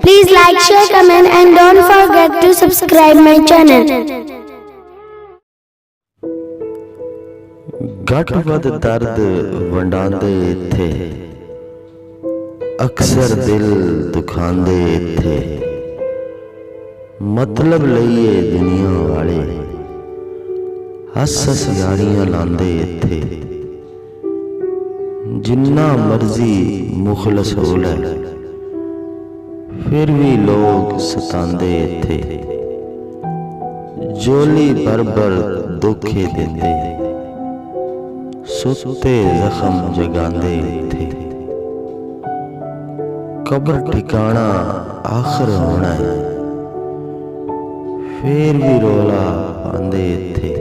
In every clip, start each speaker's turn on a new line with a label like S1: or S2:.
S1: Please like, share, comment and don't forget to subscribe my channel.
S2: घट वध दर्द वंडांदे थे, अक्सर दिल दुखांदे थे। मतलब लईए दुनिया वाले हस हस यारियां लांदे थे। जिन्ना मर्जी मुखलस हो ले फिर भी लोग सतांदे थे। जोली भर भर दुखे देंदे सुते जख्म जगांदे थे। कब्र ठिकाना आखिर होना है फिर भी रोला पांदे थे।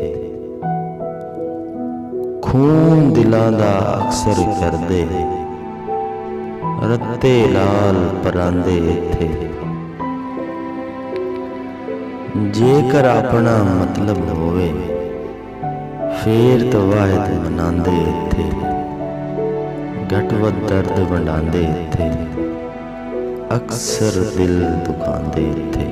S2: खून दिलां दा अक्सर करदे रत्ते लाल परांदे थे। जेकर अपना मतलब होवे फिर तो वाहिद मनांदे थे। घट वध दर्द वंडांदे थे, अक्सर दिल दुखांदे थे।